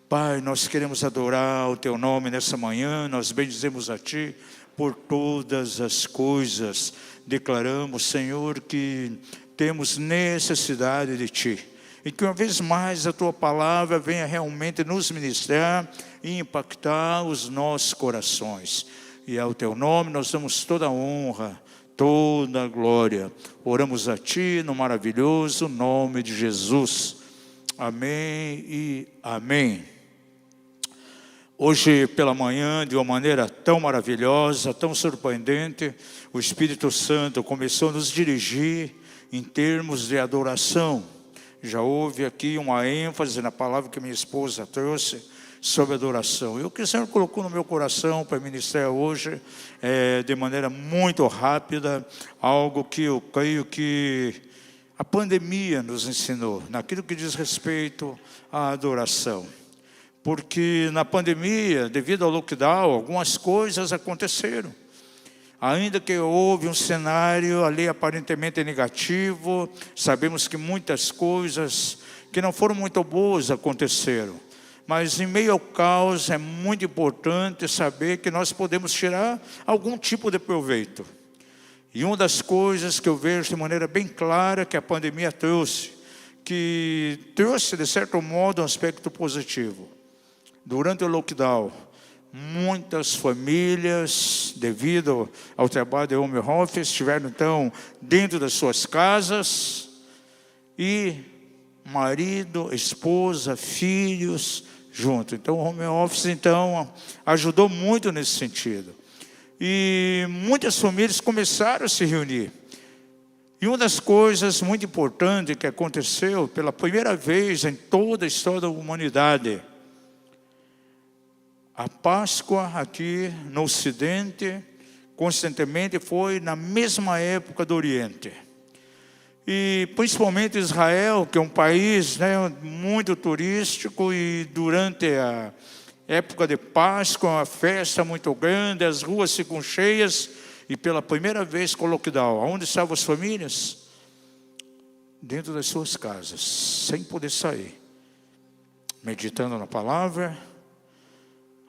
Pai, nós queremos adorar o Teu nome nessa manhã, nós bendizemos a Ti por todas as coisas. Declaramos, Senhor, que temos necessidade de Ti. E que uma vez mais a Tua palavra venha realmente nos ministrar e impactar os nossos corações. E ao Teu nome nós damos toda a honra, toda a glória. Oramos a Ti no maravilhoso nome de Jesus. Amém e amém. Hoje pela manhã, de uma maneira tão maravilhosa, tão surpreendente, o Espírito Santo começou a nos dirigir em termos de adoração. Já houve aqui uma ênfase na palavra que minha esposa trouxe sobre adoração. E o que o Senhor colocou no meu coração para ministrar hoje, de maneira muito rápida, algo que eu creio que a pandemia nos ensinou, naquilo que diz respeito à adoração. Porque na pandemia, devido ao lockdown, algumas coisas aconteceram. Ainda que houve um cenário ali aparentemente negativo, sabemos que muitas coisas que não foram muito boas aconteceram. Mas em meio ao caos é muito importante saber que nós podemos tirar algum tipo de proveito. E uma das coisas que eu vejo de maneira bem clara que a pandemia trouxe, que trouxe de certo modo um aspecto positivo. Durante o lockdown, muitas famílias, devido ao trabalho de home office, estiveram então dentro das suas casas e marido, esposa, filhos junto. Então o home office então ajudou muito nesse sentido. E muitas famílias começaram a se reunir. E uma das coisas muito importantes que aconteceu pela primeira vez em toda a história da humanidade, a Páscoa aqui no Ocidente, constantemente foi na mesma época do Oriente. E principalmente Israel, que é um país muito turístico, e durante a época de Páscoa, uma festa muito grande, as ruas ficam cheias, e pela primeira vez com o lockdown, onde estavam as famílias? Dentro das suas casas, sem poder sair, meditando na palavra,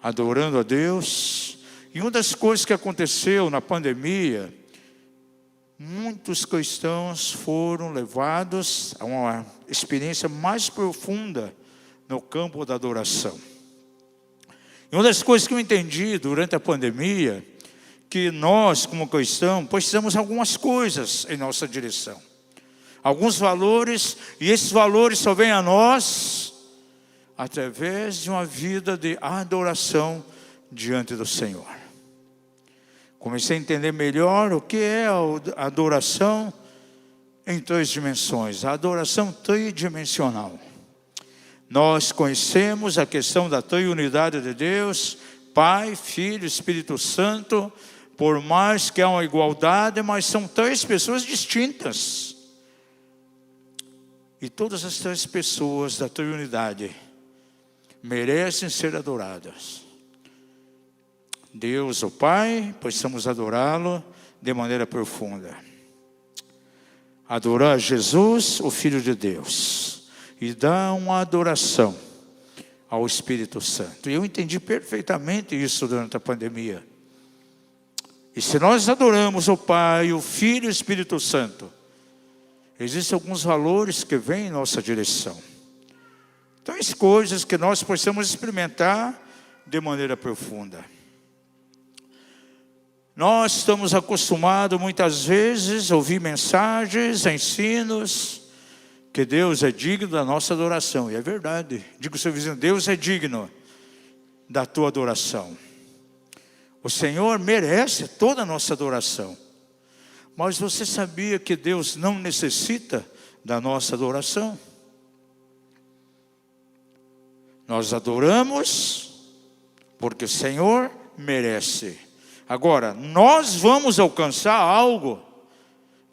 adorando a Deus. E uma das coisas que aconteceu na pandemia, muitos cristãos foram levados a uma experiência mais profunda no campo da adoração. E uma das coisas que eu entendi durante a pandemia, que nós como cristãos precisamos de algumas coisas em nossa direção. Alguns valores, e esses valores só vêm a nós através de uma vida de adoração diante do Senhor. Comecei a entender melhor o que é a adoração em três dimensões. A adoração tridimensional. Nós conhecemos a questão da triunidade de Deus, Pai, Filho, Espírito Santo, por mais que há uma igualdade, mas são três pessoas distintas. E todas as três pessoas da triunidade merecem ser adoradas. Deus, o Pai, precisamos adorá-lo de maneira profunda. Adorar Jesus, o Filho de Deus, e dar uma adoração ao Espírito Santo. E eu entendi perfeitamente isso durante a pandemia. E se nós adoramos o Pai, o Filho e o Espírito Santo, existem alguns valores que vêm em nossa direção. Três coisas que nós possamos experimentar de maneira profunda. Nós estamos acostumados muitas vezes a ouvir mensagens, ensinos, que Deus é digno da nossa adoração. E é verdade. Diga ao seu vizinho, Deus é digno da tua adoração. O Senhor merece toda a nossa adoração. Mas você sabia que Deus não necessita da nossa adoração? Nós adoramos porque o Senhor merece. Agora, nós vamos alcançar algo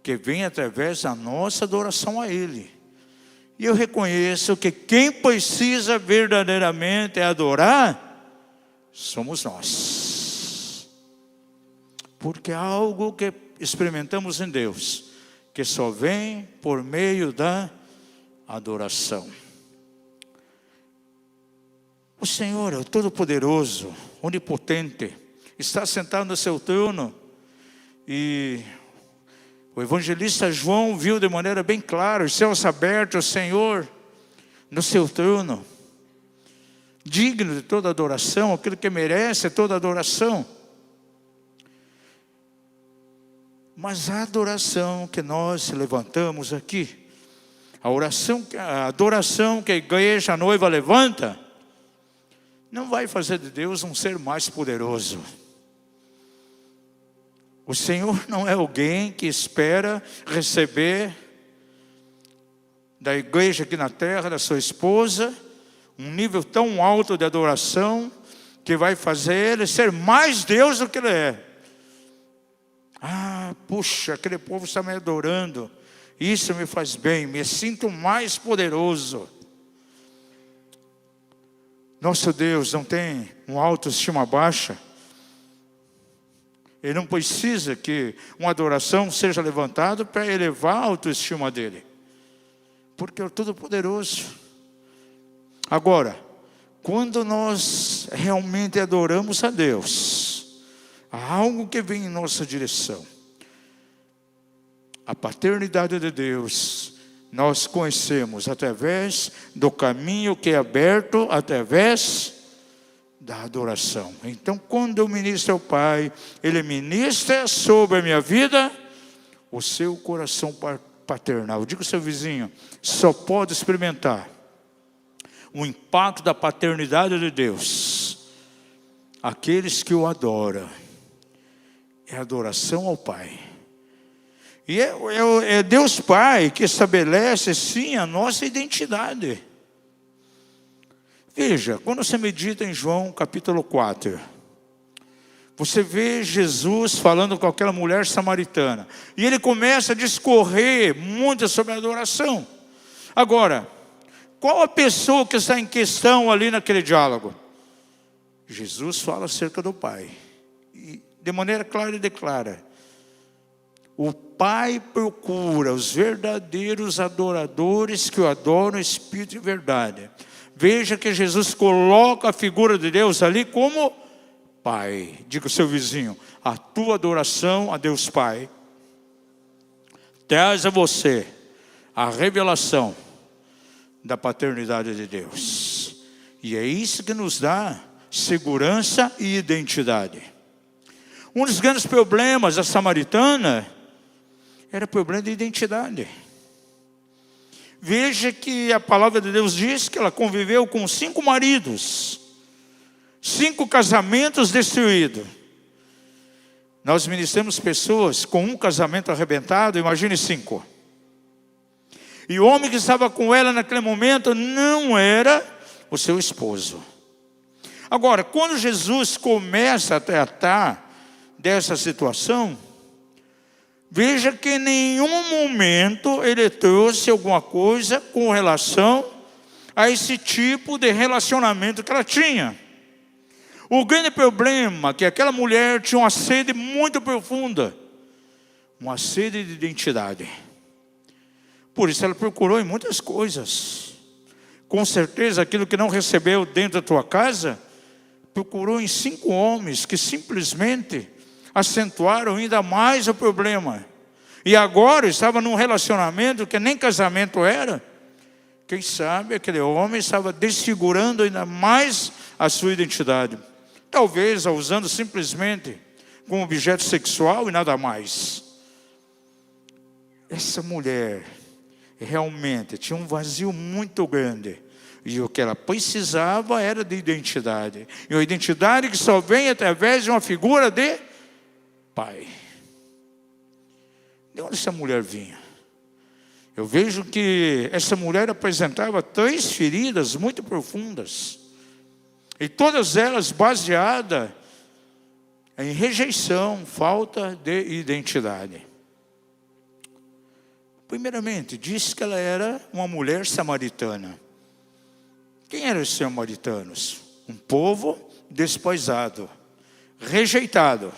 que vem através da nossa adoração a Ele. E eu reconheço que quem precisa verdadeiramente adorar, somos nós. Porque é algo que experimentamos em Deus, que só vem por meio da adoração. O Senhor é o Todo-Poderoso, Onipotente, está sentado no seu trono. E o evangelista João viu de maneira bem clara os céus abertos, o Senhor no seu trono, digno de toda adoração, aquele que merece toda adoração. Mas a adoração que nós levantamos aqui, a adoração que a igreja, a noiva levanta, não vai fazer de Deus um ser mais poderoso. O Senhor não é alguém que espera receber da igreja aqui na terra, da sua esposa, um nível tão alto de adoração, que vai fazer ele ser mais Deus do que ele é. Puxa, aquele povo está me adorando, isso me faz bem, me sinto mais poderoso. Nosso Deus não tem uma autoestima baixa. Ele não precisa que uma adoração seja levantada para elevar a autoestima dele, porque é o Todo-Poderoso. Agora, quando nós realmente adoramos a Deus, há algo que vem em nossa direção. A paternidade de Deus nós conhecemos através do caminho que é aberto através da adoração. Então, quando eu ministro ao Pai, Ele ministra sobre a minha vida o seu coração paternal. Diga ao seu vizinho, só pode experimentar o impacto da paternidade de Deus aqueles que o adoram. É adoração ao Pai. E é Deus Pai que estabelece sim a nossa identidade. Veja, quando você medita em João capítulo 4, você vê Jesus falando com aquela mulher samaritana. E ele começa a discorrer muito sobre a adoração. Agora, qual a pessoa que está em questão ali naquele diálogo? Jesus fala acerca do Pai. E de maneira clara e declara. O Pai procura os verdadeiros adoradores que o adoram em espírito e verdade. Veja que Jesus coloca a figura de Deus ali como Pai. Diga ao seu vizinho, a tua adoração a Deus Pai traz a você a revelação da paternidade de Deus. E é isso que nos dá segurança e identidade. Um dos grandes problemas da samaritana era o problema de identidade. Veja que a palavra de Deus diz que ela conviveu com 5 maridos, 5 casamentos destruídos. Nós ministramos pessoas com um casamento arrebentado, imagine 5. E o homem que estava com ela naquele momento não era o seu esposo. Agora, quando Jesus começa a tratar dessa situação, veja que em nenhum momento ele trouxe alguma coisa com relação a esse tipo de relacionamento que ela tinha. O grande problema é que aquela mulher tinha uma sede muito profunda, uma sede de identidade. Por isso ela procurou em muitas coisas. Com certeza aquilo que não recebeu dentro da tua casa, procurou em 5 homens que simplesmente acentuaram ainda mais o problema. E agora estava num relacionamento que nem casamento era. Quem sabe aquele homem estava desfigurando ainda mais a sua identidade. Talvez a usando simplesmente como objeto sexual e nada mais. Essa mulher realmente tinha um vazio muito grande. E o que ela precisava era de identidade. E uma identidade que só vem através de uma figura de Pai. De onde essa mulher vinha? Eu vejo que essa mulher apresentava 3 feridas muito profundas. E todas elas baseadas em rejeição, falta de identidade. Primeiramente, diz que ela era uma mulher samaritana. Quem eram os samaritanos? Um povo despoisado, rejeitado.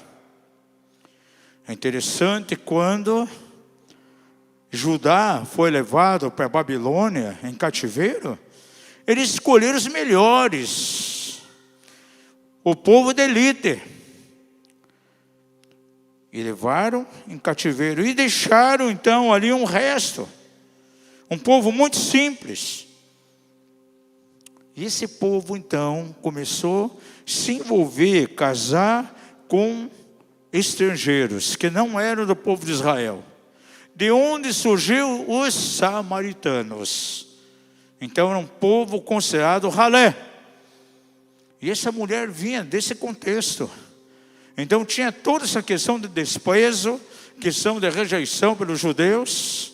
É interessante quando Judá foi levado para a Babilônia em cativeiro, eles escolheram os melhores o povo de elite. E levaram em cativeiro. E deixaram então ali um resto. Um povo muito simples. E esse povo então começou a se envolver, casar com estrangeiros, que não eram do povo de Israel. De onde surgiu os samaritanos. Então era um povo considerado ralé. E essa mulher vinha desse contexto. Então tinha toda essa questão de desprezo, questão de rejeição pelos judeus,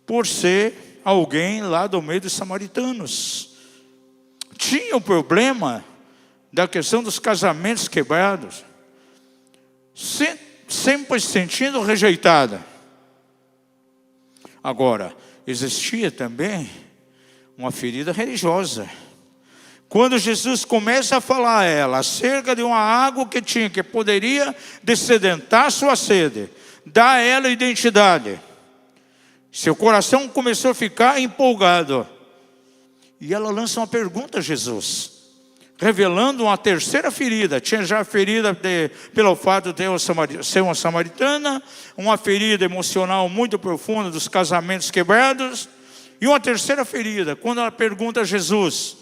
por ser alguém lá do meio dos samaritanos. Tinha o problema da questão dos casamentos quebrados, sempre se sentindo rejeitada. Agora, existia também uma ferida religiosa. Quando Jesus começa a falar a ela acerca de uma água que poderia dessedentar sua sede, dar a ela identidade, seu coração começou a ficar empolgado. E ela lança uma pergunta a Jesus, revelando uma terceira ferida. Tinha já a ferida pelo fato de ser uma samaritana, uma ferida emocional muito profunda dos casamentos quebrados, e uma terceira ferida, quando ela pergunta a Jesus: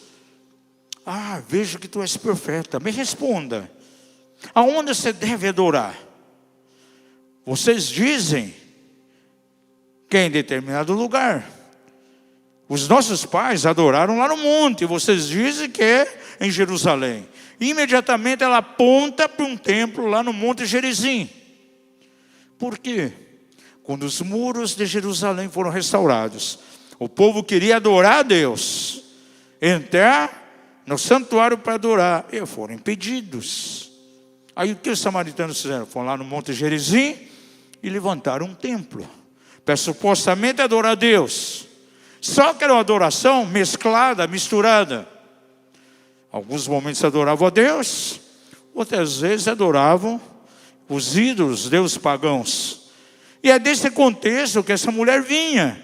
vejo que tu és profeta, me responda, aonde você deve adorar? Vocês dizem que é em determinado lugar. Os nossos pais adoraram lá no monte, vocês dizem que é em Jerusalém. E imediatamente ela aponta para um templo lá no Monte Gerizim. Por quê? Quando os muros de Jerusalém foram restaurados, o povo queria adorar a Deus, entrar no santuário para adorar, e foram impedidos. Aí o que os samaritanos fizeram? Foram lá no Monte Gerizim e levantaram um templo para supostamente adorar a Deus. Só que era uma adoração mesclada, misturada. Alguns momentos adoravam a Deus, outras vezes adoravam os ídolos, deuses pagãos. E é desse contexto que essa mulher vinha.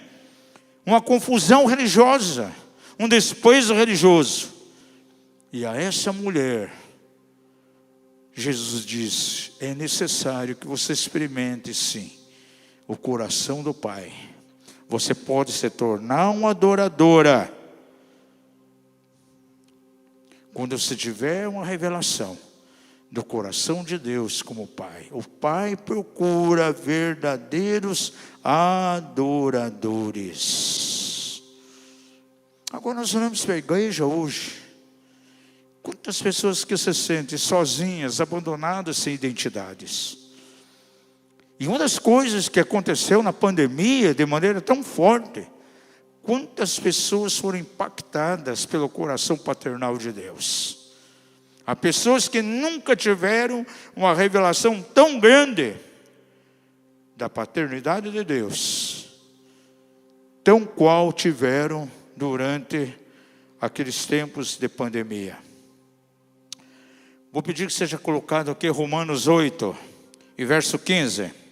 Uma confusão religiosa, um desprezo religioso. E a essa mulher, Jesus disse: é necessário que você experimente sim o coração do Pai. Você pode se tornar uma adoradora quando você tiver uma revelação do coração de Deus como Pai. O Pai procura verdadeiros adoradores. Agora nós olhamos para a igreja hoje. Quantas pessoas que se sentem sozinhas, abandonadas, sem identidades. E uma das coisas que aconteceu na pandemia de maneira tão forte, quantas pessoas foram impactadas pelo coração paternal de Deus. Há pessoas que nunca tiveram uma revelação tão grande da paternidade de Deus, tão qual tiveram durante aqueles tempos de pandemia. Vou pedir que seja colocado aqui Romanos 8, e verso 15.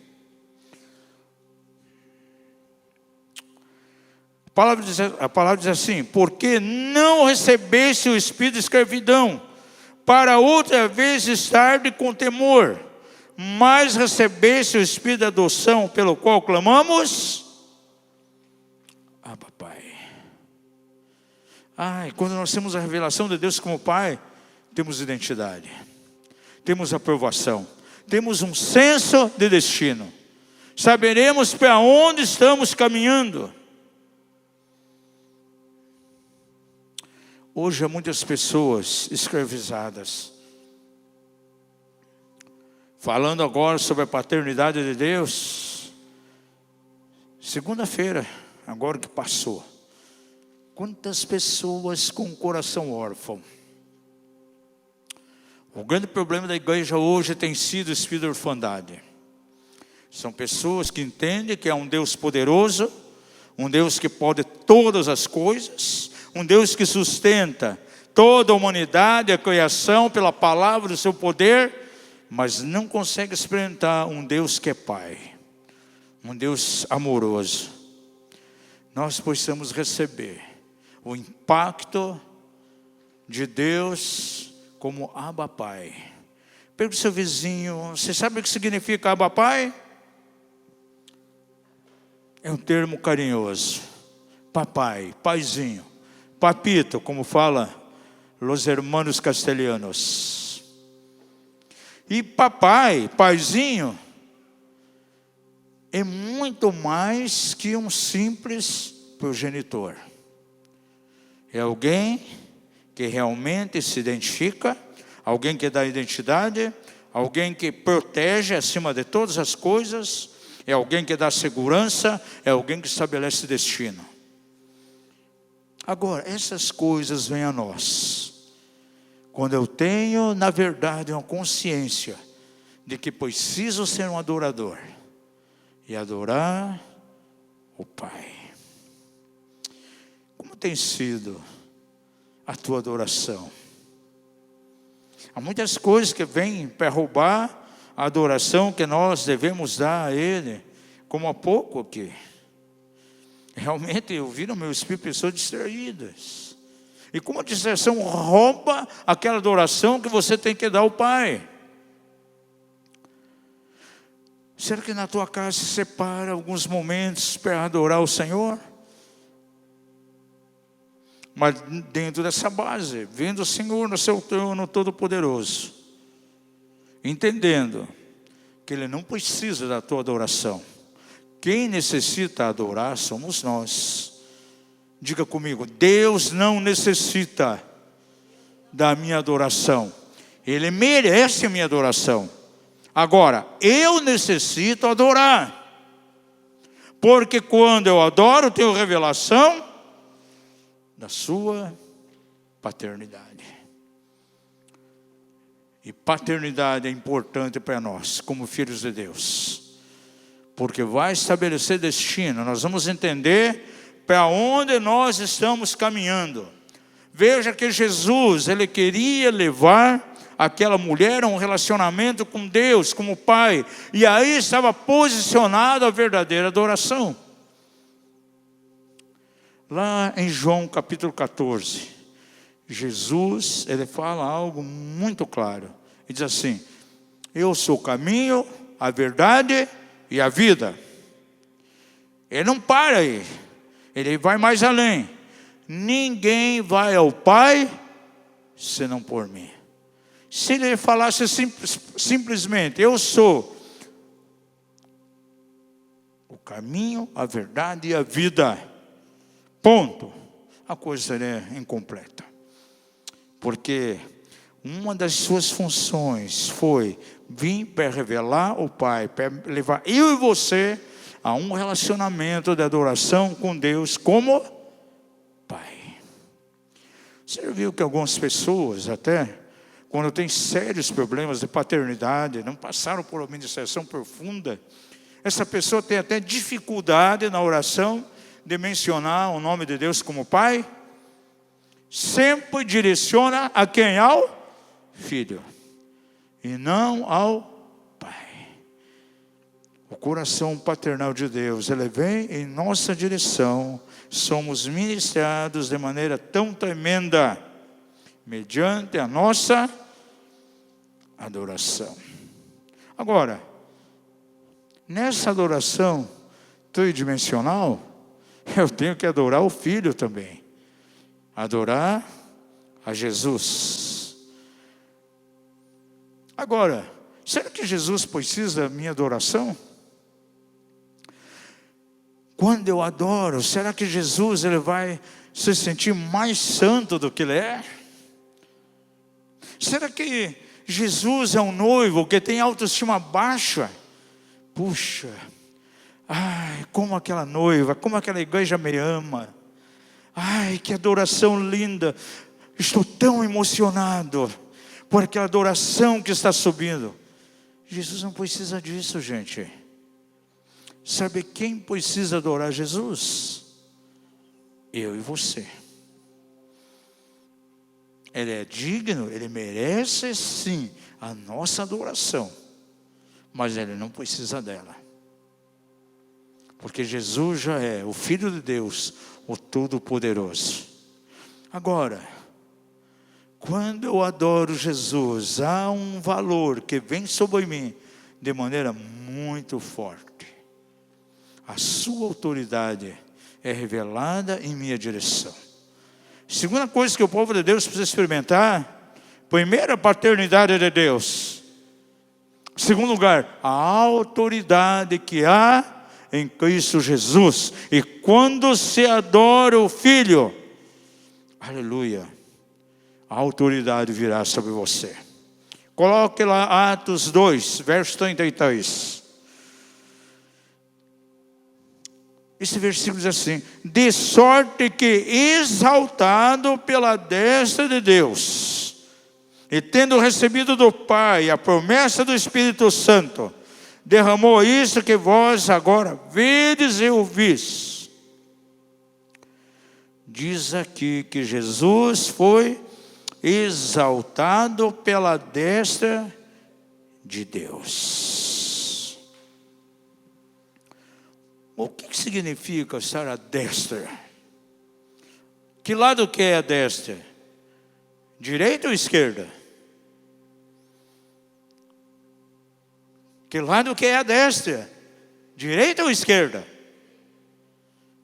A palavra diz assim: porque não recebeste o espírito de escravidão, para outra vez estar com temor, mas recebeste o espírito de adoção, pelo qual clamamos: Papai. Quando nós temos a revelação de Deus como Pai, temos identidade, temos aprovação, temos um senso de destino, saberemos para onde estamos caminhando. Hoje há muitas pessoas escravizadas. Falando agora sobre a paternidade de Deus, segunda-feira, agora que passou, quantas pessoas com o coração órfão. O grande problema da igreja hoje tem sido o espírito de orfandade. São pessoas que entendem que é um Deus poderoso, um Deus que pode todas as coisas, um Deus que sustenta toda a humanidade, a criação, pela palavra do seu poder, mas não consegue experimentar um Deus que é Pai, um Deus amoroso. Nós possamos receber o impacto de Deus como Abba Pai. Pergunta ao seu vizinho, você sabe o que significa Abba Pai? É um termo carinhoso. Papai, paizinho. Papito, como fala los hermanos castelhanos. E papai, paizinho, é muito mais que um simples progenitor. É alguém que realmente se identifica, alguém que dá identidade, alguém que protege acima de todas as coisas, é alguém que dá segurança, é alguém que estabelece destino. Agora, essas coisas vêm a nós quando eu tenho, na verdade, uma consciência de que preciso ser um adorador e adorar o Pai. Como tem sido a tua adoração? Há muitas coisas que vêm para roubar a adoração que nós devemos dar a Ele, como há pouco aqui. Realmente eu vi no meu espírito pessoas distraídas. E como a distração rouba aquela adoração que você tem que dar ao Pai. Será que na tua casa se separa alguns momentos para adorar o Senhor? Mas dentro dessa base, vendo o Senhor no seu trono todo-poderoso, entendendo que Ele não precisa da tua adoração. Quem necessita adorar somos nós. Diga comigo, Deus não necessita da minha adoração. Ele merece a minha adoração. Agora, eu necessito adorar. Porque quando eu adoro, tenho revelação da sua paternidade. E paternidade é importante para nós, como filhos de Deus. Porque vai estabelecer destino. Nós vamos entender para onde nós estamos caminhando. Veja que Jesus, Ele queria levar aquela mulher a um relacionamento com Deus, como Pai. E aí estava posicionada a verdadeira adoração. Lá em João capítulo 14, Jesus, Ele fala algo muito claro. Ele diz assim, eu sou o caminho, a verdade e a vida. Ele não para aí. Ele vai mais além. Ninguém vai ao Pai senão por mim. Se ele falasse simplesmente, eu sou o caminho, a verdade e a vida, ponto, a coisa seria incompleta. Porque uma das suas funções foi vir para revelar o Pai, para levar eu e você a um relacionamento de adoração com Deus como Pai. Você viu que algumas pessoas até, quando tem sérios problemas de paternidade, não passaram por uma ministração profunda, essa pessoa tem até dificuldade na oração de mencionar o nome de Deus como Pai, sempre direciona a quem? Ao Filho, e não ao Pai. O coração paternal de Deus, ele vem em nossa direção, somos ministrados de maneira tão tremenda, mediante a nossa adoração. Agora, nessa adoração tridimensional, eu tenho que adorar o Filho também. Adorar a Jesus. Agora, será que Jesus precisa da minha adoração? Quando eu adoro, será que Jesus ele vai se sentir mais santo do que Ele é? Será que Jesus é um noivo que tem autoestima baixa? Puxa, ai, como aquela noiva, como aquela igreja me ama. Ai, que adoração linda. Estou tão emocionado por aquela adoração que está subindo. Jesus não precisa disso, gente. Sabe quem precisa adorar Jesus? Eu e você. Ele é digno, Ele merece sim a nossa adoração. Mas Ele não precisa dela. Porque Jesus já é o Filho de Deus, o Todo-Poderoso. Agora, quando eu adoro Jesus, há um valor que vem sobre mim de maneira muito forte. A sua autoridade é revelada em minha direção. Segunda coisa que o povo de Deus precisa experimentar: primeiro, a paternidade de Deus. Segundo lugar, a autoridade que há em Cristo Jesus. E quando se adora o Filho, aleluia, a autoridade virá sobre você. Coloque lá Atos 2, verso 33. Esse versículo diz assim: de sorte que, exaltado pela destra de Deus, e tendo recebido do Pai a promessa do Espírito Santo, derramou isso que vós agora vedes e ouvis. Diz aqui que Jesus foi exaltado pela destra de Deus. O que significa estar à destra? Que lado que é a destra? Direita ou esquerda? Que lado que é a destra? Direita ou esquerda?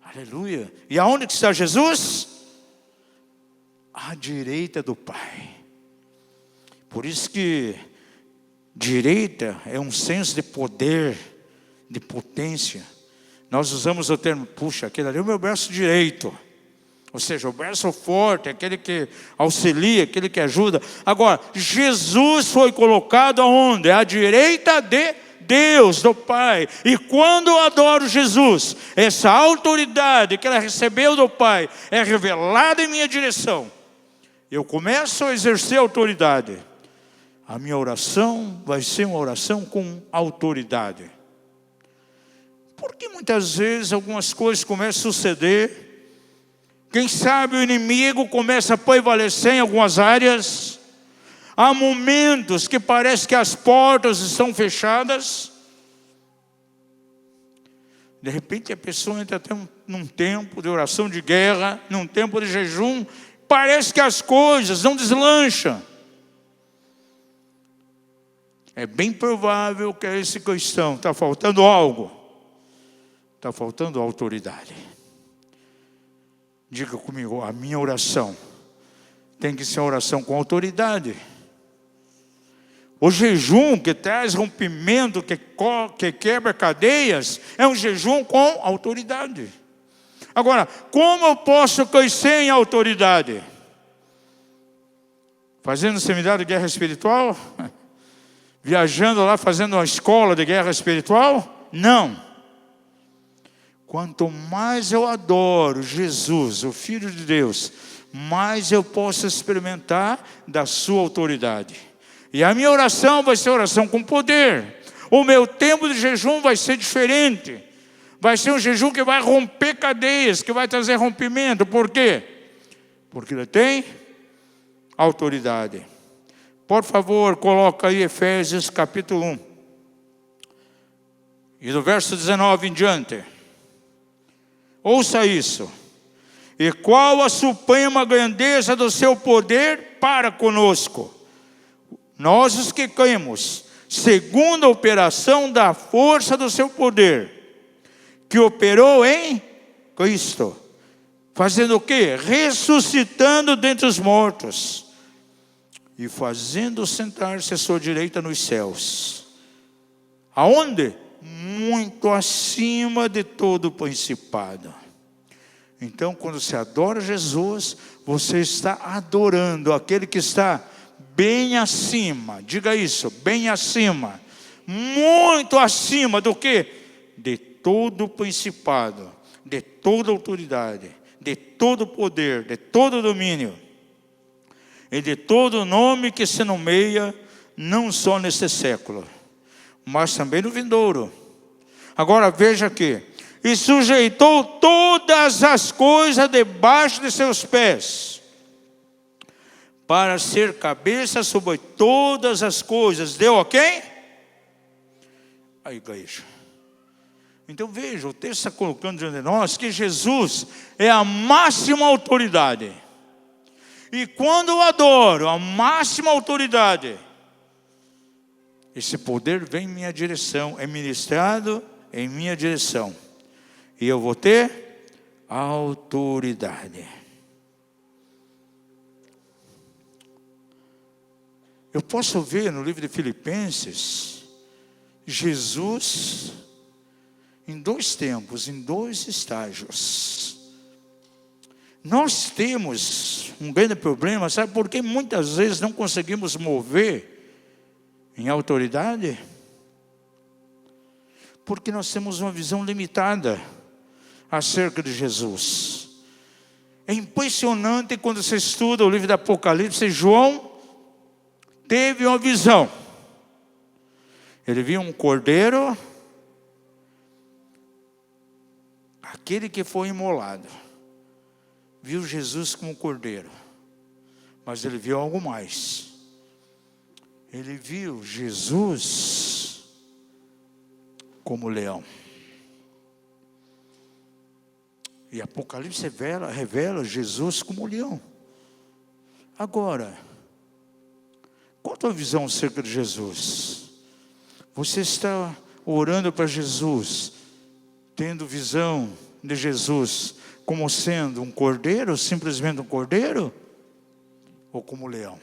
Aleluia. E aonde que está Jesus? À direita do Pai. Por isso que direita é um senso de poder, de potência. Nós usamos o termo, puxa, aquele ali é o meu braço direito. Ou seja, o braço forte, aquele que auxilia, aquele que ajuda. Agora, Jesus foi colocado aonde? À direita de Deus, do Pai. E quando eu adoro Jesus, essa autoridade que ela recebeu do Pai é revelada em minha direção. Eu começo a exercer autoridade. A minha oração vai ser uma oração com autoridade. Porque muitas vezes algumas coisas começam a suceder. Quem sabe o inimigo começa a prevalecer em algumas áreas. Há momentos que parece que as portas estão fechadas. De repente a pessoa entra até num tempo de oração de guerra, num tempo de jejum. Parece que as coisas não deslancham. É bem provável que esse cristão está faltando algo. Está faltando autoridade. Diga comigo, a minha oração tem que ser uma oração com autoridade. O jejum que traz rompimento, que quebra cadeias, é um jejum com autoridade. Agora, como eu posso crescer em autoridade? Fazendo seminário de guerra espiritual? Viajando lá, fazendo uma escola de guerra espiritual? Não. Quanto mais eu adoro Jesus, o Filho de Deus, mais eu posso experimentar da sua autoridade. E a minha oração vai ser oração com poder. O meu tempo de jejum vai ser diferente. Vai ser um jejum que vai romper cadeias, que vai trazer rompimento. Por quê? Porque ele tem autoridade. Por favor, coloca aí Efésios capítulo 1. E do verso 19 em diante. Ouça isso. E qual a suprema grandeza do seu poder para conosco, nós os que cremos, segundo a operação da força do seu poder, que operou em Cristo, fazendo o quê? Ressuscitando dentre os mortos, e fazendo sentar-se à sua direita nos céus. Aonde? Muito acima de todo o principado. Então, quando você adora Jesus, você está adorando aquele que está bem acima. Diga isso, bem acima. Muito acima do que? De todo o principado, de toda autoridade, de todo poder, de todo domínio. E de todo nome que se nomeia, não só neste século, mas também no vindouro. Agora veja aqui. E sujeitou todas as coisas debaixo de seus pés, para ser cabeça sobre todas as coisas. Deu a quem? A igreja. Então veja, o texto está colocando diante de nós que Jesus é a máxima autoridade. E quando eu adoro a máxima autoridade, esse poder vem em minha direção, é ministrado em minha direção. E eu vou ter autoridade. Eu posso ver no livro de Filipenses, Jesus em 2 tempos, em 2 estágios. Nós temos um grande problema, sabe por que muitas vezes não conseguimos mover em autoridade? Porque nós temos uma visão limitada acerca de Jesus. É impressionante quando você estuda o livro do Apocalipse. João teve uma visão. Ele viu um cordeiro, aquele que foi imolado. Viu Jesus como cordeiro, mas ele viu algo mais. Ele viu Jesus como leão. E Apocalipse revela Jesus como leão. Agora, qual a tua visão acerca de Jesus? Você está orando para Jesus, tendo visão de Jesus como sendo um cordeiro, simplesmente um cordeiro, ou como leão?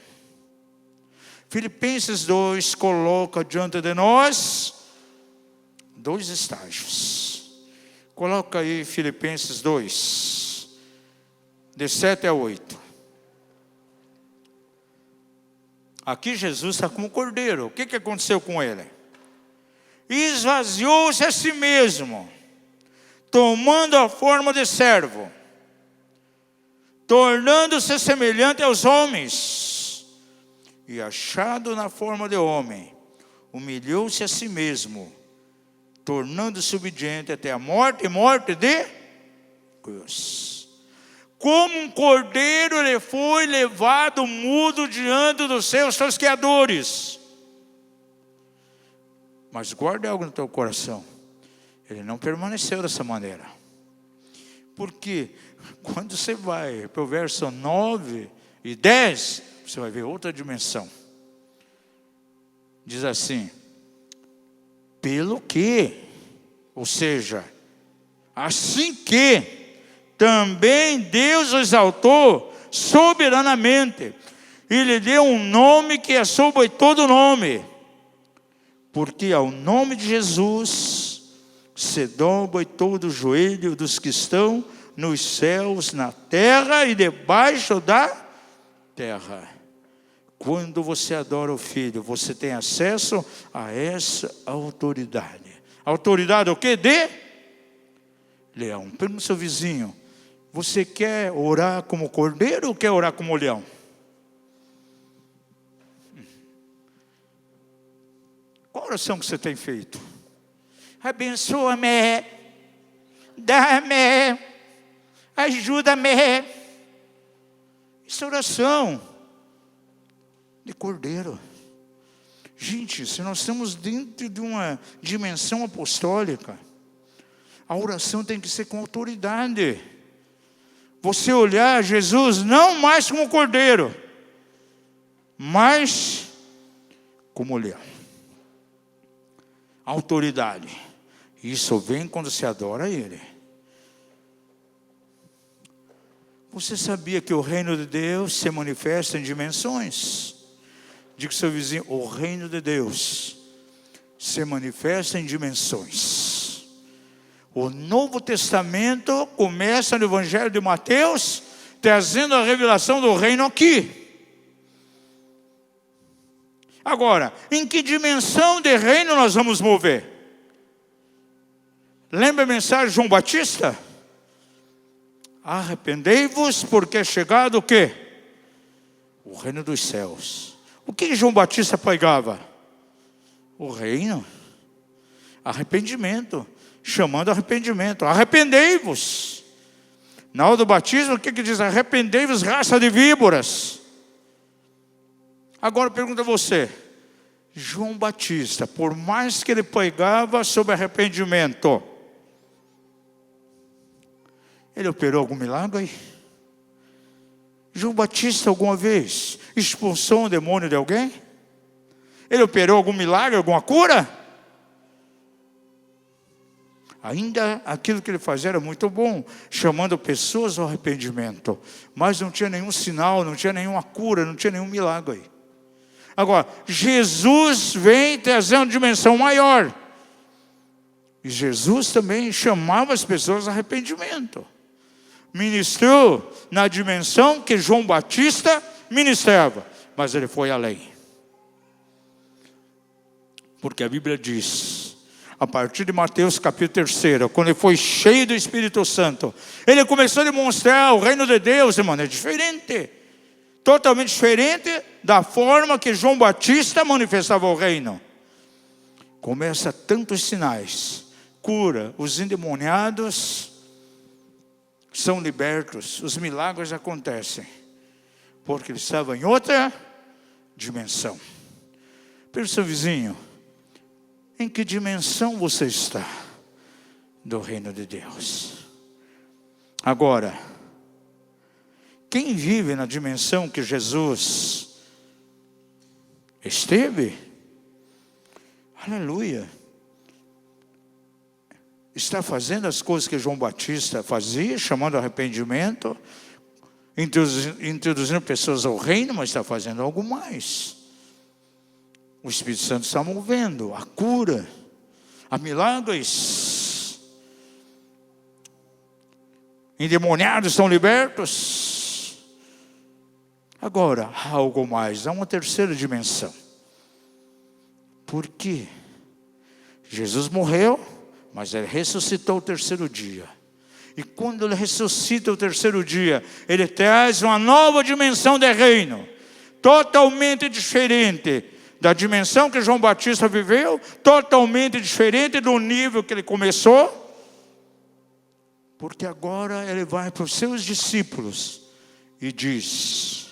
Filipenses 2 coloca diante de nós 2 estágios. Coloca aí Filipenses 2, de 7 a 8. Aqui Jesus está como cordeiro. O que aconteceu com ele? Esvaziou-se a si mesmo, tomando a forma de servo, tornando-se semelhante aos homens, e achado na forma de homem, humilhou-se a si mesmo, tornando-se obediente até a morte, e morte de cruz. Como um cordeiro, ele foi levado mudo diante dos seus tosqueadores. Mas guarde algo no teu coração. Ele não permaneceu dessa maneira. Porque quando você vai para o verso 9 e 10, você vai ver outra dimensão. Diz assim: pelo que, ou seja, assim que também Deus o exaltou soberanamente, e lhe deu um nome que é sobre todo nome, porque ao nome de Jesus se dobra todo o joelho dos que estão nos céus, na terra e debaixo da terra. Quando você adora o Filho, você tem acesso a essa autoridade. Autoridade o quê? De leão. Pergunta ao seu vizinho: você quer orar como cordeiro ou quer orar como leão? Qual oração que você tem feito? Abençoa-me, dá-me, ajuda-me. Isso é oração de cordeiro. Gente, se nós estamos dentro de uma dimensão apostólica, a oração tem que ser com autoridade. Você olhar Jesus não mais como cordeiro, mas como leão. Autoridade. Isso vem quando se adora Ele. Você sabia que o reino de Deus se manifesta em dimensões? Diga ao seu vizinho: o reino de Deus se manifesta em dimensões. O Novo Testamento começa no Evangelho de Mateus, trazendo a revelação do reino aqui. Agora, em que dimensão de reino nós vamos mover? Lembra a mensagem de João Batista? Arrependei-vos, porque é chegado o quê? O reino dos céus. O que João Batista pregava? O reino. Arrependimento. Chamando arrependimento. Arrependei-vos. Na hora do batismo, o que diz? Arrependei-vos, raça de víboras. Agora pergunta a você: João Batista, por mais que ele pregava sobre arrependimento, ele operou algum milagre? João Batista alguma vez expulsou um demônio de alguém? Ele operou algum milagre, alguma cura? Ainda aquilo que ele fazia era muito bom, chamando pessoas ao arrependimento. Mas não tinha nenhum sinal, não tinha nenhuma cura, não tinha nenhum milagre. Agora, Jesus vem trazendo uma dimensão maior. E Jesus também chamava as pessoas ao arrependimento. Ministrou na dimensão que João Batista ministrava. Mas ele foi além. Porque a Bíblia diz, a partir de Mateus capítulo 3, quando ele foi cheio do Espírito Santo, ele começou a demonstrar o reino de Deus de maneira diferente. Totalmente diferente da forma que João Batista manifestava o reino. Começa tantos sinais, cura, os endemoniados são libertos, os milagres acontecem, porque ele estava em outra dimensão. Pergunta seu vizinho, em que dimensão você está do reino de Deus? Agora, quem vive na dimensão que Jesus esteve, aleluia, está fazendo as coisas que João Batista fazia, chamando arrependimento, introduzindo pessoas ao reino, mas está fazendo algo mais. O Espírito Santo está movendo a cura, a milagres. Endemoniados estão libertos. Agora, há algo mais, há uma terceira dimensão. Por quê? Jesus morreu, mas ele ressuscitou o terceiro dia. E quando ele ressuscita o terceiro dia, ele traz uma nova dimensão de reino, totalmente diferente da dimensão que João Batista viveu, totalmente diferente do nível que ele começou, porque agora ele vai para os seus discípulos e diz,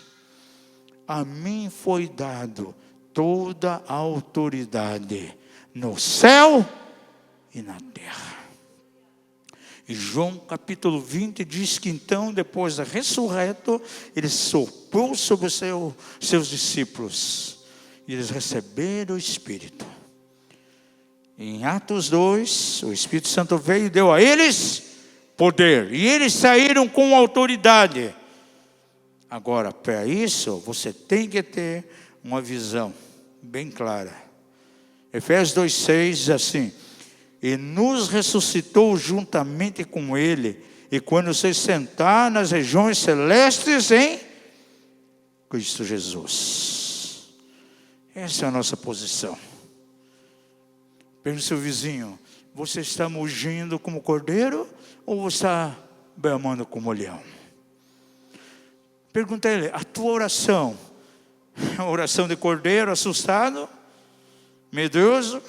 a mim foi dado toda a autoridade no céu e na terra. E João capítulo 20 diz que então, depois da ressurreto, ele soprou sobre os seus discípulos. E eles receberam o Espírito. Em Atos 2, o Espírito Santo veio e deu a eles poder. E eles saíram com autoridade. Agora, para isso, você tem que ter uma visão bem clara. Efésios 2,6 diz assim, e nos ressuscitou juntamente com Ele, e quando se sentar nas regiões celestes em Cristo Jesus. Essa é a nossa posição. Pergunte ao seu vizinho, você está mugindo como cordeiro ou você está bramando como leão? Pergunta a ele, a tua oração é uma oração de cordeiro assustado, medroso?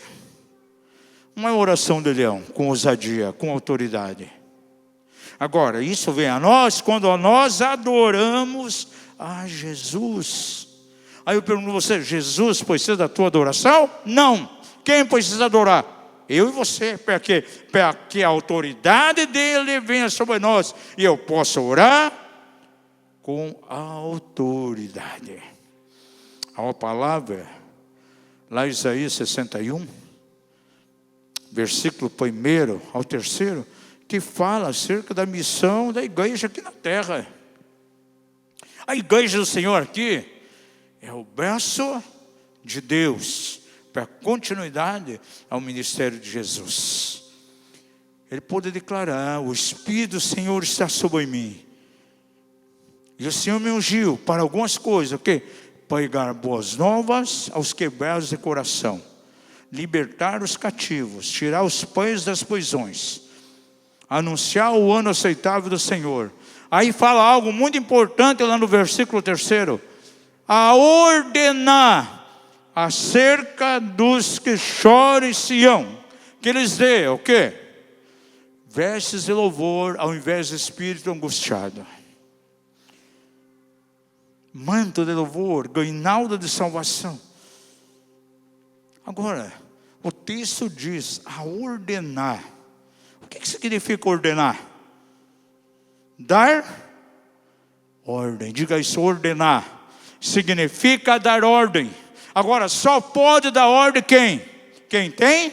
Uma oração de leão, com ousadia, com autoridade. Agora, isso vem a nós quando nós adoramos a Jesus. Aí eu pergunto a você, Jesus precisa da tua adoração? Não. Quem precisa adorar? Eu e você. Para quê? Para que a autoridade dele venha sobre nós. E eu possa orar com autoridade. Há uma palavra, lá em Isaías 61, versículo 1 ao 3, que fala acerca da missão da igreja aqui na terra. A igreja do Senhor aqui é o braço de Deus para continuidade ao ministério de Jesus. Ele pode declarar, o Espírito do Senhor está sobre mim. E o Senhor me ungiu para algumas coisas, o quê? Pregar boas novas aos quebrados de coração, libertar os cativos, tirar os pães das prisões, anunciar o ano aceitável do Senhor. Aí fala algo muito importante lá no versículo 3, a ordenar acerca dos que choram em Sião, que eles dê o quê? Vestes de louvor ao invés de espírito angustiado. Manto de louvor, guirnalda de salvação. Agora, o texto diz a ordenar. O que significa ordenar? Dar ordem. Diga isso, ordenar. Significa dar ordem. Agora, só pode dar ordem quem? Quem tem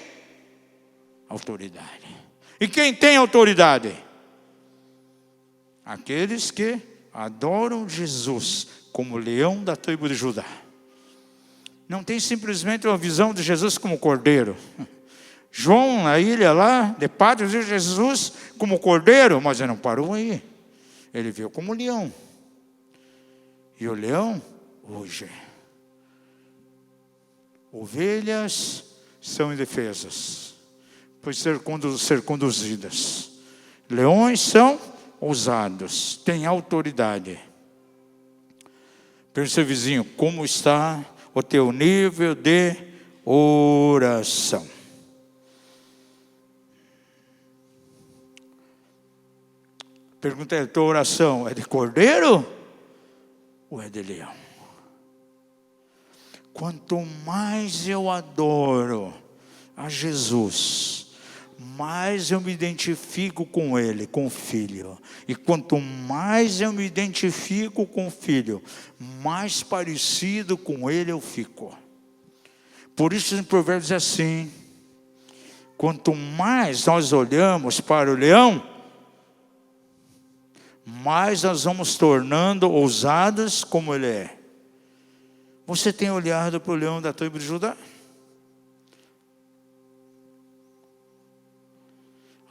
autoridade. E quem tem autoridade? Aqueles que adoram Jesus como leão da tribo de Judá. Não tem simplesmente uma visão de Jesus como cordeiro. João, na ilha lá, de Patmos, viu Jesus como cordeiro, mas ele não parou aí. Ele viu como leão. E o leão, hoje. Ovelhas são indefesas, pois ser conduzidas. Leões são ousados, têm autoridade. Pergunta seu vizinho, como está o teu nível de oração? Pergunta, a tua oração é de cordeiro ou é de leão? Quanto mais eu adoro a Jesus, mais eu me identifico com Ele, com o Filho. E quanto mais eu me identifico com o Filho, mais parecido com Ele eu fico. Por isso em Provérbios é assim, quanto mais nós olhamos para o leão, mais nós vamos tornando ousados como ele é. Você tem olhado para o leão da tribo de Judá?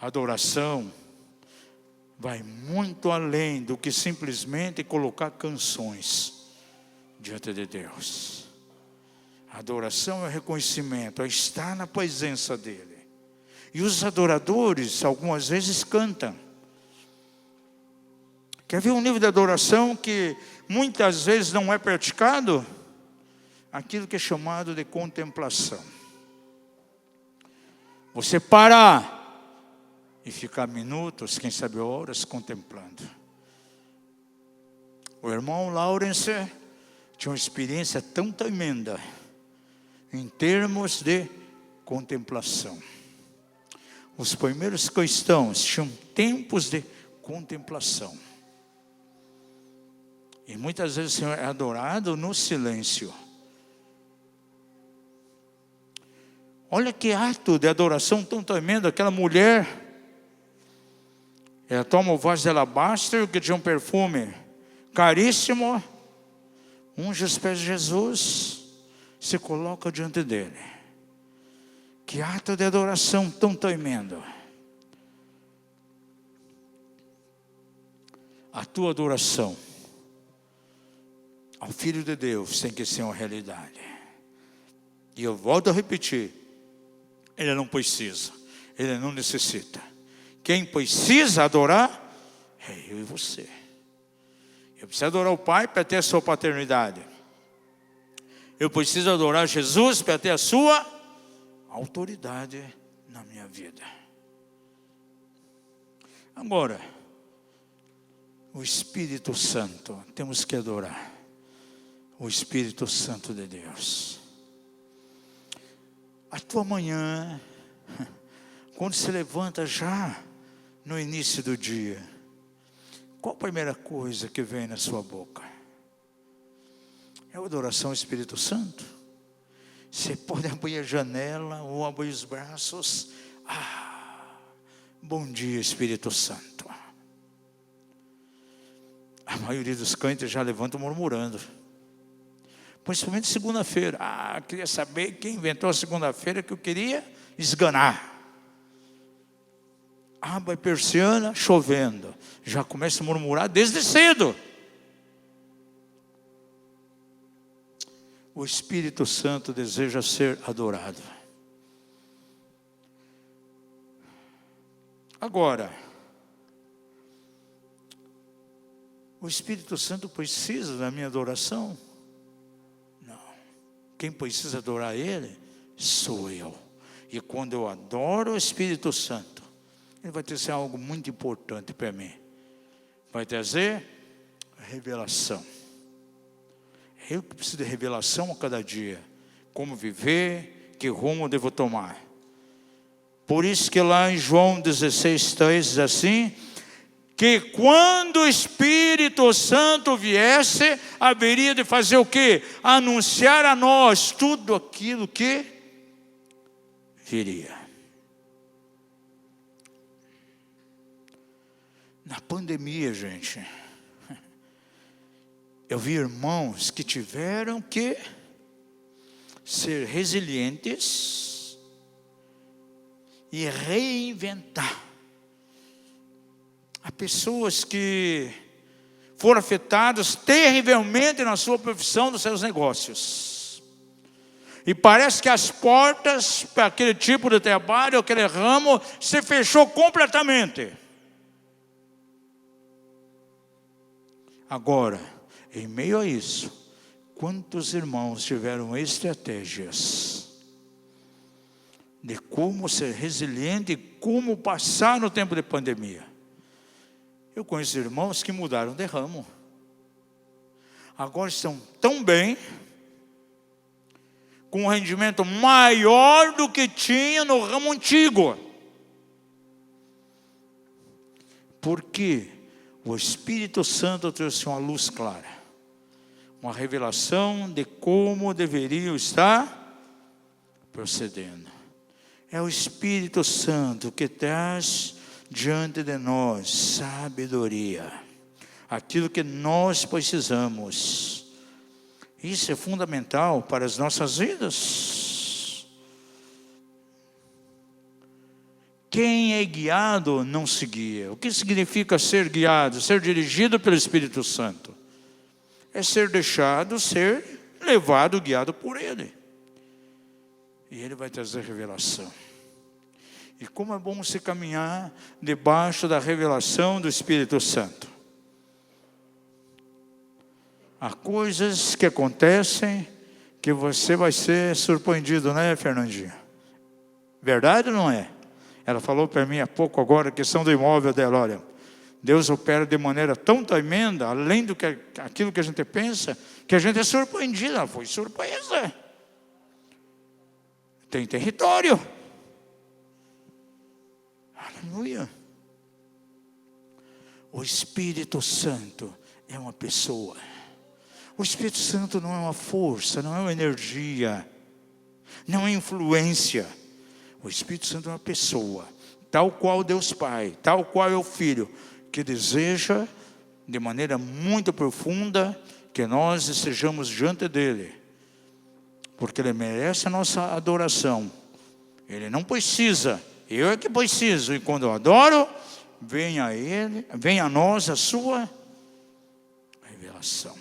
A adoração vai muito além do que simplesmente colocar canções diante de Deus. A adoração é reconhecimento, é estar na presença dEle. E os adoradores, algumas vezes, cantam. Quer ver um nível de adoração que muitas vezes não é praticado? Aquilo que é chamado de contemplação. Você parar e ficar minutos, quem sabe horas, contemplando. O irmão Lawrence tinha uma experiência tão tremenda em termos de contemplação. Os primeiros cristãos tinham tempos de contemplação. E muitas vezes o Senhor é adorado no silêncio. Olha que ato de adoração tão tremendo. Aquela mulher, ela toma o vaso de alabastro que tinha um perfume caríssimo, unge os pés de Jesus, se coloca diante dele. Que ato de adoração tão tremendo. A tua adoração ao Filho de Deus tem que ser uma realidade. E eu volto a repetir, ele não precisa, ele não necessita. Quem precisa adorar é eu e você. Eu preciso adorar o Pai para ter a sua paternidade. Eu preciso adorar Jesus para ter a sua autoridade na minha vida. Agora, o Espírito Santo, temos que adorar o Espírito Santo de Deus. A tua manhã, quando se levanta já no início do dia, qual a primeira coisa que vem na sua boca? É a adoração ao Espírito Santo? Você pode abrir a janela ou abrir os braços. Bom dia, Espírito Santo. A maioria dos crentes já levantam murmurando. Principalmente segunda-feira. Queria saber quem inventou a segunda-feira que eu queria esganar. Abre a persiana, chovendo. Já começa a murmurar desde cedo. O Espírito Santo deseja ser adorado. Agora, o Espírito Santo precisa da minha adoração? Não. Quem precisa adorar Ele sou eu. E quando eu adoro o Espírito Santo, Ele vai trazer algo muito importante para mim. Vai trazer revelação. Eu que preciso de revelação a cada dia. Como viver, que rumo eu devo tomar. Por isso que lá em João 16:3 diz assim: que quando o Espírito Santo viesse, haveria de fazer o quê? Anunciar a nós tudo aquilo que viria. Na pandemia, gente, eu vi irmãos que tiveram que ser resilientes e reinventar. Há pessoas que foram afetadas terrivelmente na sua profissão, nos seus negócios. E parece que as portas para aquele tipo de trabalho, aquele ramo, se fechou completamente. Agora, em meio a isso, quantos irmãos tiveram estratégias de como ser resiliente e como passar no tempo de pandemia? Eu conheço irmãos que mudaram de ramo. Agora estão tão bem, com um rendimento maior do que tinha no ramo antigo. Porque o Espírito Santo trouxe uma luz clara, uma revelação de como deveriam estar procedendo. É o Espírito Santo que traz diante de nós sabedoria, aquilo que nós precisamos. Isso é fundamental para as nossas vidas. Quem é guiado não se guia. O que significa ser guiado? Ser dirigido pelo Espírito Santo é ser deixado, ser levado, guiado por Ele. E Ele vai trazer revelação. E como é bom se caminhar debaixo da revelação do Espírito Santo. Há coisas que acontecem que você vai ser surpreendido, né, Fernandinha? Verdade ou não é? Ela falou para mim há pouco agora a questão do imóvel dela. Olha, Deus opera de maneira tão tremenda, além do que aquilo que a gente pensa, que a gente é surpreendido. Ela foi surpresa. Tem território. Aleluia. O Espírito Santo é uma pessoa. O Espírito Santo não é uma força, não é uma energia, não é influência. O Espírito Santo é uma pessoa, tal qual Deus Pai, tal qual é o Filho, que deseja de maneira muito profunda que nós estejamos diante dEle, porque Ele merece a nossa adoração. Ele não precisa, eu é que preciso, e quando eu adoro, vem a Ele, vem a nós a sua revelação.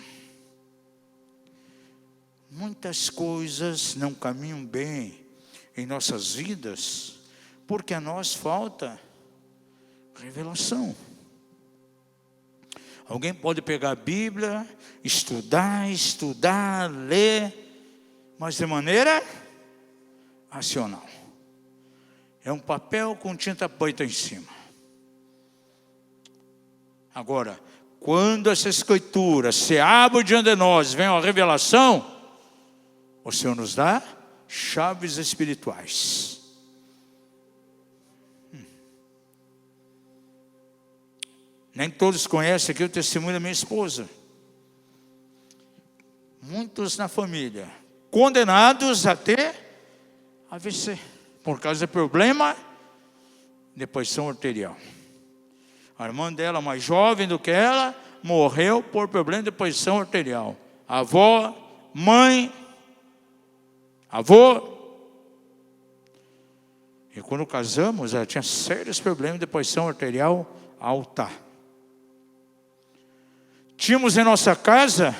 Muitas coisas não caminham bem em nossas vidas, porque a nós falta revelação. Alguém pode pegar a Bíblia, estudar, ler, mas de maneira racional. É um papel com tinta preta em cima. Agora, quando essa escritura se abre diante de nós, vem a revelação, o Senhor nos dá chaves espirituais. Nem todos conhecem aqui o testemunho da minha esposa. Muitos na família, condenados a ter AVC, por causa de problema de pressão arterial. A irmã dela, mais jovem do que ela, morreu por problema de pressão arterial. A avó, mãe, avô. E quando casamos, ela tinha sérios problemas de pressão arterial alta. Tínhamos em nossa casa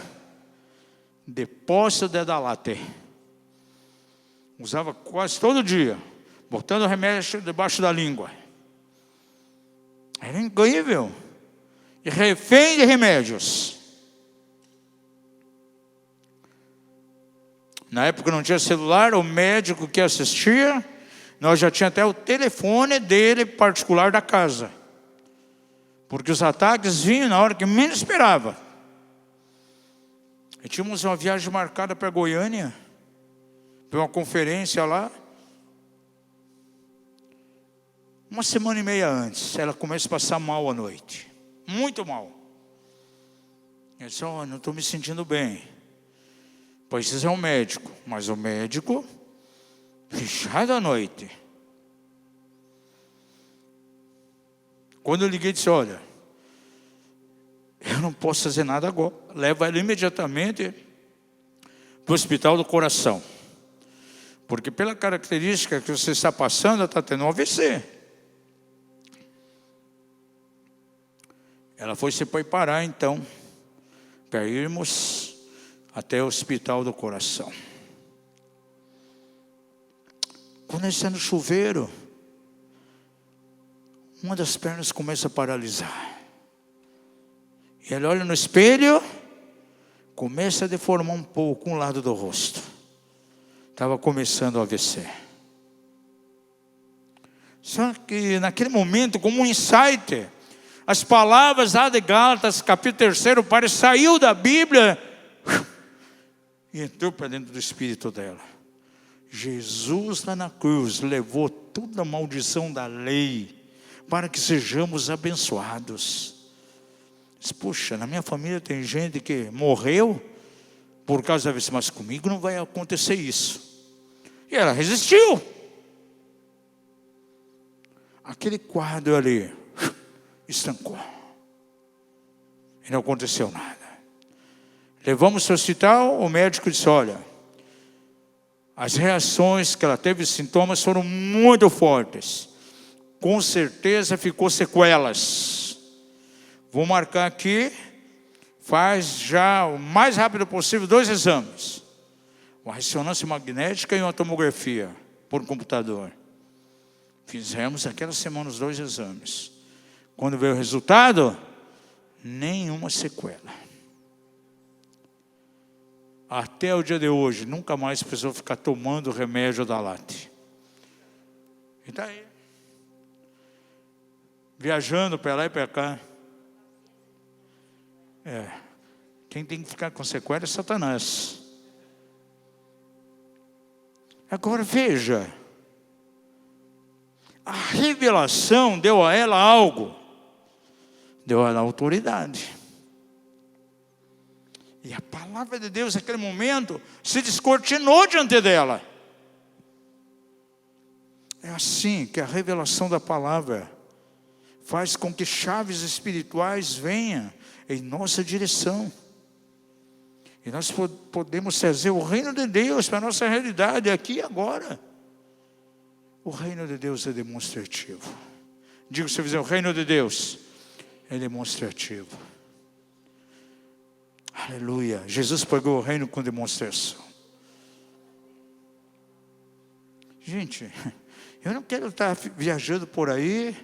depósito de Edalate. Usava quase todo dia, botando remédio debaixo da língua. Era incrível. E refém de remédios. Na época não tinha celular, o médico que assistia, nós já tínhamos até o telefone dele particular da casa. Porque os ataques vinham na hora que menos esperava. E tínhamos uma viagem marcada para Goiânia, para uma conferência lá. Uma semana e meia antes, ela começa a passar mal à noite. muito mal. Ele disse, não estou me sentindo bem. Pois é um médico, mas o médico, fechado à noite. Quando eu liguei, disse, olha, eu não posso fazer nada agora. Leva ele imediatamente para o hospital do coração. Porque pela característica que você está passando, está tendo um AVC. Ela foi se preparar então, para irmos até o hospital do coração. Quando ele está no chuveiro, uma das pernas começa a paralisar. E ele olha no espelho, começa a deformar um pouco um lado do rosto. Estava começando o AVC. Só que naquele momento, como um insight, as palavras lá de Gálatas, capítulo 3, saiu da Bíblia e entrou para dentro do espírito dela. Jesus lá na cruz levou toda a maldição da lei para que sejamos abençoados. Puxa, na minha família tem gente que morreu por causa da AVC, mas comigo não vai acontecer isso. E ela resistiu. Aquele quadro ali estancou. E não aconteceu nada. Levamos para o hospital, o médico disse, olha, as reações que ela teve, sintomas foram muito fortes. Com certeza ficou sequelas. Vou marcar aqui, faz já o mais rápido possível 2 exames. Uma ressonância magnética e uma tomografia por computador. Fizemos aquela semana os 2 exames. Quando veio o resultado, nenhuma sequela. Até o dia de hoje, nunca mais precisou ficar tomando remédio da LAT. E está aí. Viajando para lá e para cá. Quem tem que ficar com sequela é Satanás. Agora veja. A revelação deu a ela algo. Deu a ela autoridade. E a palavra de Deus naquele momento se descortinou diante dela. É assim que a revelação da palavra faz com que chaves espirituais venham em nossa direção. E nós podemos trazer o reino de Deus para a nossa realidade aqui e agora. O reino de Deus é demonstrativo. Diga se você o reino de Deus é demonstrativo. Aleluia. Jesus pagou o reino com demonstração. Gente, eu não quero estar viajando por aí,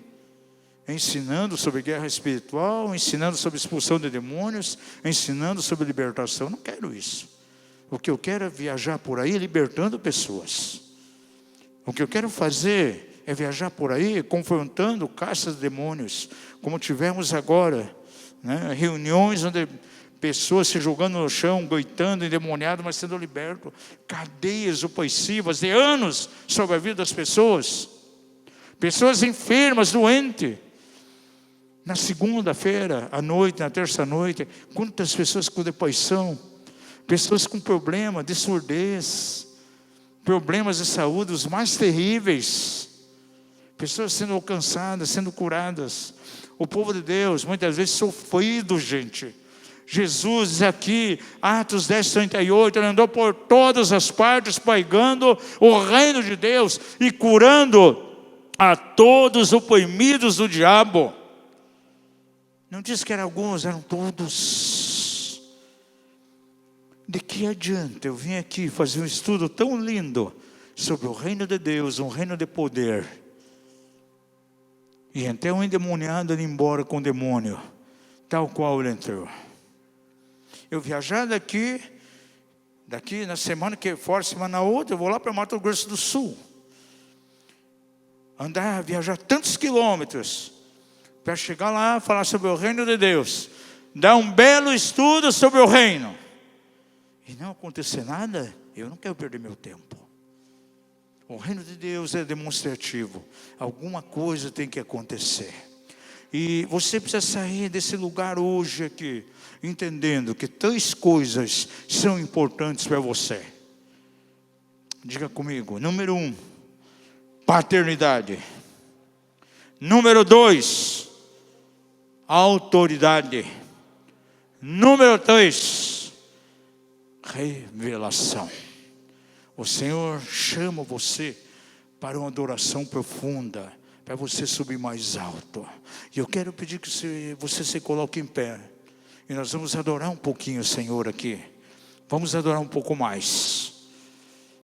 ensinando sobre guerra espiritual, ensinando sobre expulsão de demônios, ensinando sobre libertação. Eu não quero isso. O que eu quero é viajar por aí libertando pessoas. O que eu quero fazer é viajar por aí confrontando caças de demônios, como tivemos agora, né? Reuniões onde pessoas se jogando no chão, goitando, endemoniado, mas sendo liberto. Cadeias opressivas de anos sobre a vida das pessoas. Pessoas enfermas, doentes. Na segunda-feira, à noite, na terça-noite, quantas pessoas com depressão, pessoas com problema de surdez, problemas de saúde, os mais terríveis, pessoas sendo alcançadas, sendo curadas. O povo de Deus, muitas vezes sofrido, gente. Jesus diz aqui, Atos 10:38, ele andou por todas as partes, pregando o reino de Deus e curando a todos os oprimidos do diabo. Não diz que eram alguns, eram todos. De que adianta eu vim aqui fazer um estudo tão lindo sobre o reino de Deus, um reino de poder, e até um endemoniado ir embora com o demônio, tal qual ele entrou. Eu viajar daqui na semana que for, semana na outra, eu vou lá para Mato Grosso do Sul. Viajar tantos quilômetros, para chegar lá, falar sobre o reino de Deus, dar um belo estudo sobre o reino, e não acontecer nada, eu não quero perder meu tempo. O reino de Deus é demonstrativo. Alguma coisa tem que acontecer. E você precisa sair desse lugar hoje aqui, entendendo que 3 coisas são importantes para você. Diga comigo. Número 1, paternidade. Número 2, autoridade. Número 3, revelação. O Senhor chama você para uma adoração profunda, para você subir mais alto. E eu quero pedir que você se coloque em pé. E nós vamos adorar um pouquinho o Senhor aqui. Vamos adorar um pouco mais.